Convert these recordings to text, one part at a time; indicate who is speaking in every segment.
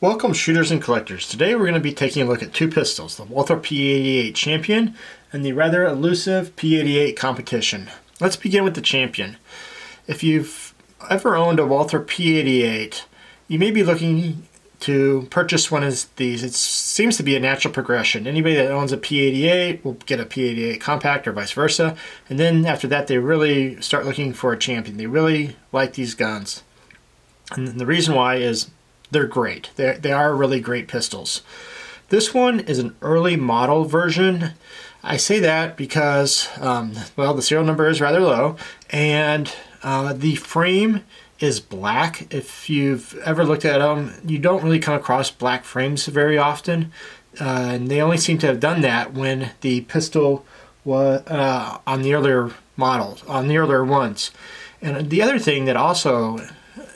Speaker 1: Welcome shooters and collectors. Today we're going to be taking a look at two pistols, the Walther P88 Champion and the rather elusive P88 Competition. Let's begin with the Champion. If you've ever owned a Walther P88, you may be looking to purchase one of these. It seems to be a natural progression. Anybody that owns a P88 will get a P88 Compact or vice versa, and then after that they really start looking for a Champion. They really like these guns. And the reason why is they're great. They are really great pistols. This one is an early model version. I say that because, well, the serial number is rather low, and the frame is black. If you've ever looked at them, you don't really come across black frames very often, and they only seem to have done that when the pistol was on the earlier models, on the earlier ones. And the other thing that also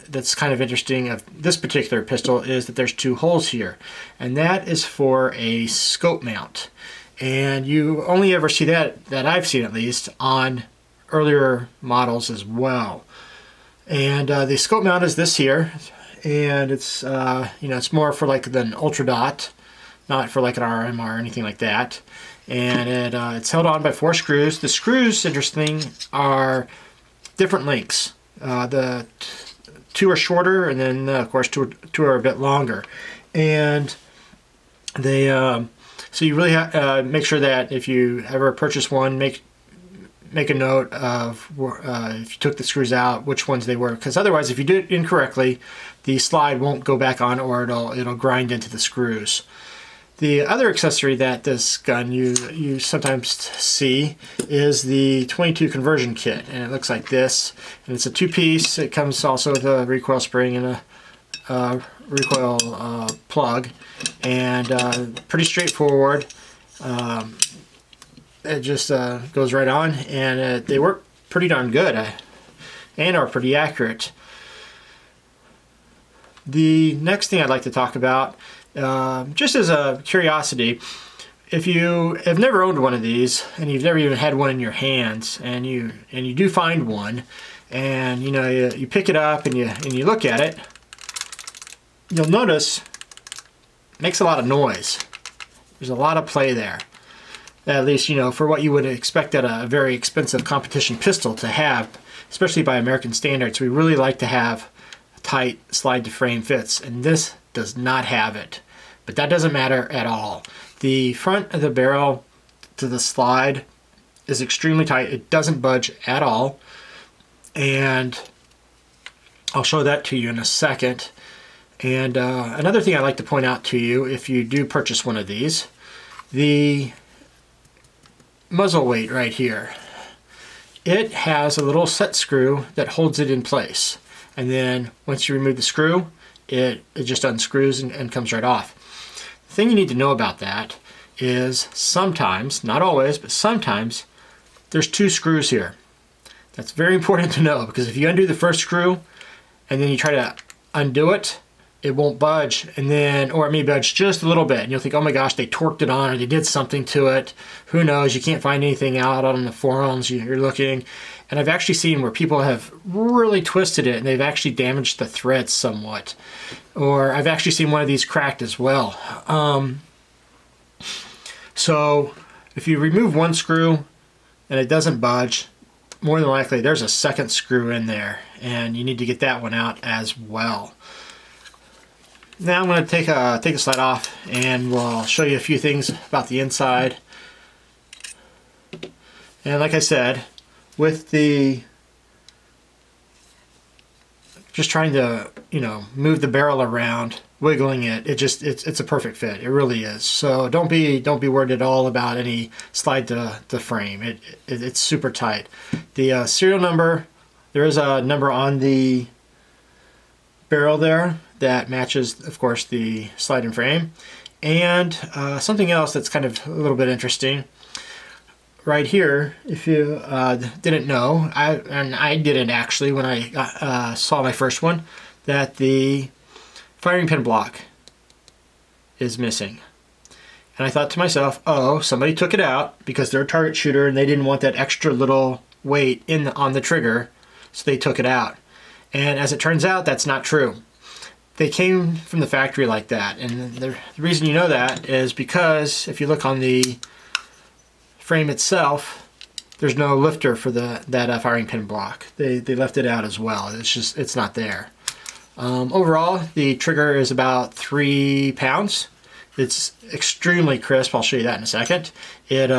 Speaker 1: that's kind of interesting of this particular pistol is that there's two holes here, and that is for a scope mount, and you only ever see that I've seen at least on earlier models as well. And the scope mount is this here, and it's it's more for like an ultra dot, not for like an RM or anything like that. And it's held on by 4 screws. The screws, interesting, are different lengths. The 2 are shorter, and then of course two are a bit longer, and they so you really make sure that if you ever purchase one, make a note of if you took the screws out, which ones they were, because otherwise if you do it incorrectly, the slide won't go back on, or it'll grind into the screws. The other accessory that this gun you sometimes see is the 22 conversion kit, and it looks like this, and it's a 2-piece. It comes also with a recoil spring and a recoil plug, and pretty straightforward. It just goes right on, and they work pretty darn good and are pretty accurate. The next thing I'd like to talk about, just as a curiosity, if you have never owned one of these and you've never even had one in your hands, and you do find one, and you pick it up and you look at it, you'll notice it makes a lot of noise. There's a lot of play there, at least for what you would expect at a very expensive competition pistol to have, especially by American standards. We really like to have tight slide to frame fits, and this does not have it, but that doesn't matter at all. The front of the barrel to the slide is extremely tight. It doesn't budge at all, and I'll show that to you in a second. And another thing I'd like to point out to you, if you do purchase one of these, the muzzle weight right here, it has a little set screw that holds it in place, and then once you remove the screw, it just unscrews and comes right off. The thing you need to know about that is sometimes, not always, but sometimes there's 2 screws here. That's very important to know, because if you undo the first screw and then you try to undo it, it won't budge, and then, or it may budge just a little bit, and you'll think, oh my gosh, they torqued it on, or they did something to it. Who knows? You can't find anything out on the forums. You're looking, and I've actually seen where people have really twisted it, and they've actually damaged the threads somewhat. Or I've actually seen one of these cracked as well. So if you remove one screw and it doesn't budge, more than likely there's a second screw in there, and you need to get that one out as well. Now I'm going to take a slide off, and we'll show you a few things about the inside. And like I said, with the just trying to move the barrel around, wiggling it, it's a perfect fit. It really is. So don't be worried at all about any slide to frame. It's super tight. The serial number, there is a number on the barrel there that matches, of course, the slide and frame. And something else that's kind of a little bit interesting right here, if you didn't know, I didn't actually when I saw my first one, that the firing pin block is missing. And I thought to myself, oh, somebody took it out because they're a target shooter and they didn't want that extra little weight on the trigger, so they took it out. And as it turns out, that's not true. they came from the factory like that. And the reason you know that is because if you look on the frame itself, there's no lifter for that firing pin block. They left it out as well. It's not there. Overall, the trigger is about 3 pounds. It's extremely crisp. I'll show you that in a second. It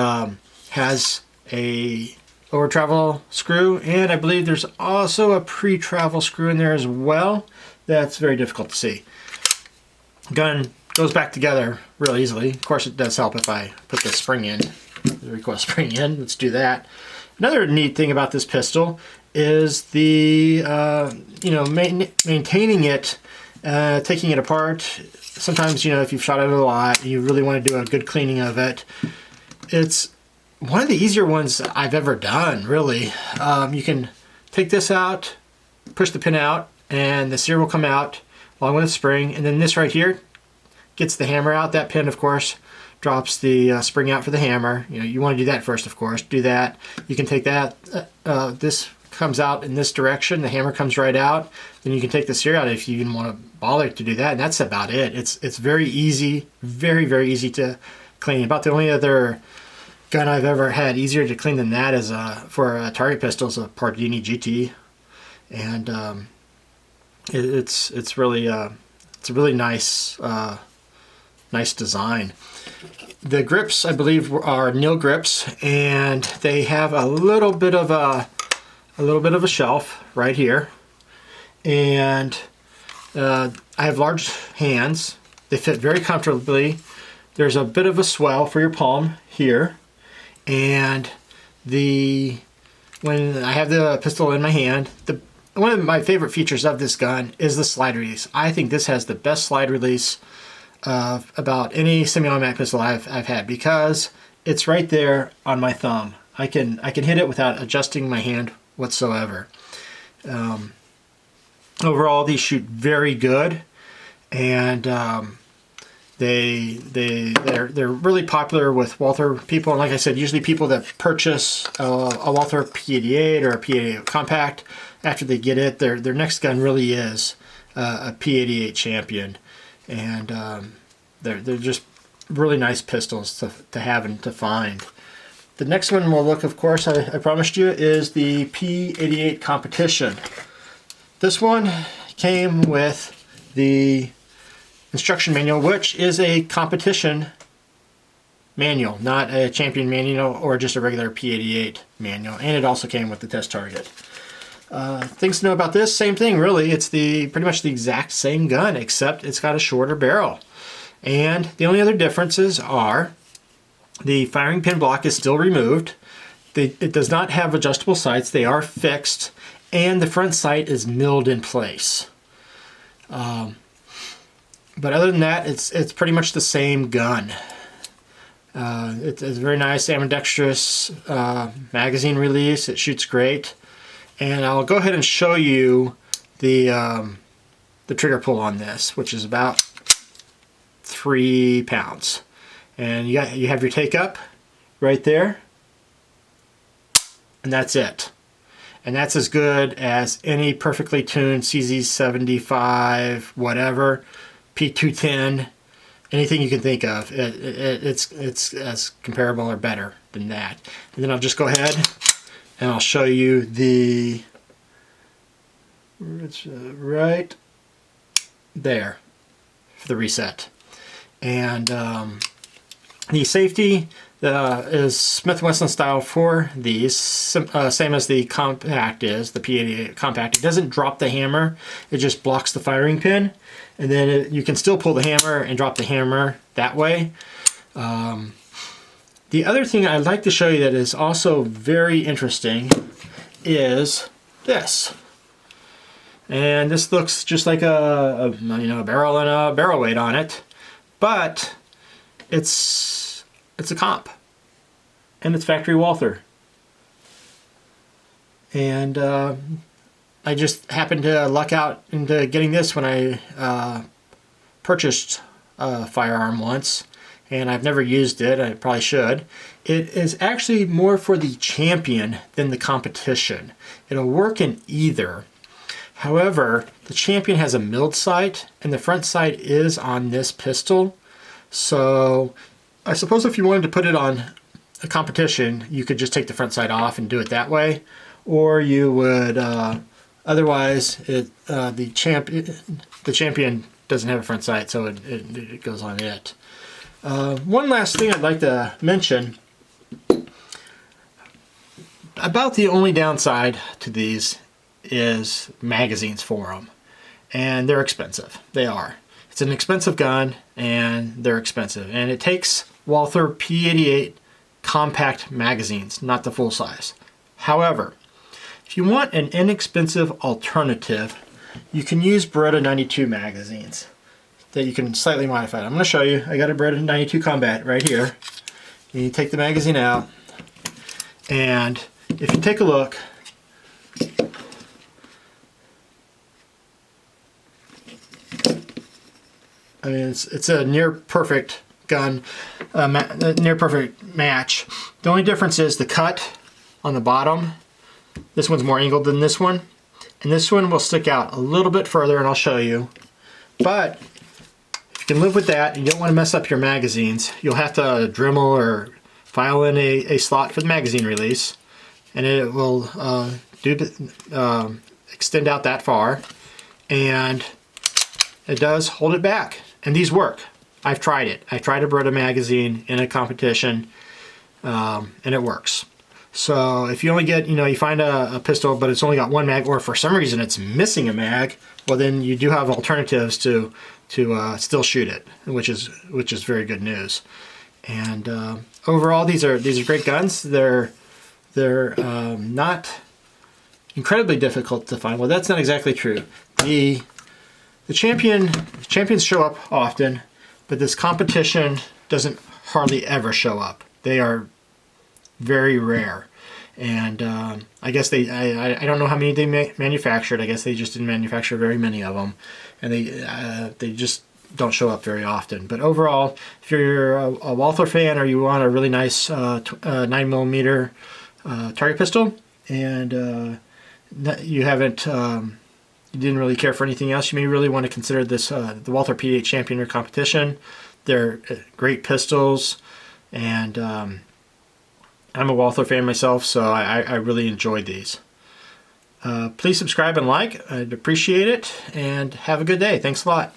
Speaker 1: has a over travel screw, and I believe there's also a pre-travel screw in there as well. That's very difficult to see. Gun goes back together real easily. Of course, it does help if I put the spring in, the recoil spring in. Let's do that. Another neat thing about this pistol is the maintaining it, taking it apart. Sometimes, if you've shot it a lot and you really want to do a good cleaning of it, it's one of the easier ones I've ever done, really. You can take this out, push the pin out, and the sear will come out along with the spring, and then this right here gets the hammer out. That pin, of course, drops the spring out for the hammer. You want to do that first, of course. Do that. You can take that, this comes out in this direction, the hammer comes right out, then you can take the sear out if you even want to bother to do that, and that's about it. It's very easy, very, very easy to clean. About the only other gun I've ever had easier to clean than that is for a target pistol is a Pardini GT, and it's really it's a really nice nice design. The grips, I believe, are Nil grips, and they have a little bit of a shelf right here, and I have large hands. They fit very comfortably. There's a bit of a swell for your palm here, and when I have the pistol in my hand, one of my favorite features of this gun is the slide release. I think this has the best slide release of about any semi-automatic pistol I've had, because it's right there on my thumb. I can hit it without adjusting my hand whatsoever. Overall, these shoot very good, and they're really popular with Walther people. And like I said, usually people that purchase a Walther P88 or a P88 Compact, after they get it, their next gun really is a P88 Champion, and they're just really nice pistols to have and to find. The next one we'll look, of course, I promised you, is the P88 Competition. This one came with the instruction manual, which is a competition manual, not a champion manual or just a regular P88 manual, and it also came with the test target. Things to know about this, same thing really. It's pretty much the exact same gun, except it's got a shorter barrel. And the only other differences are the firing pin block is still removed. It does not have adjustable sights. They are fixed, and the front sight is milled in place. But other than that, it's pretty much the same gun. It's a very nice ambidextrous magazine release. It shoots great. And I'll go ahead and show you the trigger pull on this, which is about 3 pounds. And you have your take up right there, and that's it. And that's as good as any perfectly tuned CZ75, whatever, P210, anything you can think of. It's as comparable or better than that. And then I'll just go ahead and I'll show you it's right there for the reset. And the safety is Smith & Wesson style for these, same as the Compact is, the P88 Compact. It doesn't drop the hammer, it just blocks the firing pin, and then you can still pull the hammer and drop the hammer that way. The other thing I'd like to show you that is also very interesting is this. And this looks just like a barrel and a barrel weight on it, but it's a comp, and it's factory Walther. And I just happened to luck out into getting this when I purchased a firearm once, and I've never used it. I probably should. It is actually more for the Champion than the Competition. It'll work in either. However, the Champion has a milled sight, and the front sight is on this pistol. So I suppose if you wanted to put it on a competition, you could just take the front sight off and do it that way. Or you would, otherwise, the Champion doesn't have a front sight, so it goes on it. One last thing I'd like to mention. About the only downside to these is magazines for them, and they're expensive. They are. It's an expensive gun, and they're expensive, and it takes Walther P88 compact magazines, not the full size. However, if you want an inexpensive alternative, you can use Beretta 92 magazines that you can slightly modify. I'm going to show you. I got a Beretta 92 Combat right here. You take the magazine out, and if you take a look, I mean, it's a near perfect gun, near perfect match. The only difference is the cut on the bottom. This one's more angled than this one, and this one will stick out a little bit further, and I'll show you. But if you can live with that, and you don't want to mess up your magazines, you'll have to Dremel or file in a slot for the magazine release, and it will extend out that far, and it does hold it back. And these work. I've tried it. I tried a Beretta magazine in a competition, and it works. So if you only get, you find a pistol, but it's only got one mag, or for some reason it's missing a mag, well then you do have alternatives to still shoot it, which is very good news. And overall, these are great guns. They're not incredibly difficult to find. Well, that's not exactly true. The champions show up often, but this competition doesn't hardly ever show up. They are very rare, and I guess I don't know how many they manufactured. I guess they just didn't manufacture very many of them, and they just don't show up very often. But overall, if you're a Walther fan or you want a really nice 9mm target pistol, and you haven't you didn't really care for anything else, you may really want to consider this the Walther P88 Champion or Competition. They're great pistols, and I'm a Walther fan myself, so I really enjoyed these. Please subscribe and like. I'd appreciate it, and have a good day. Thanks a lot.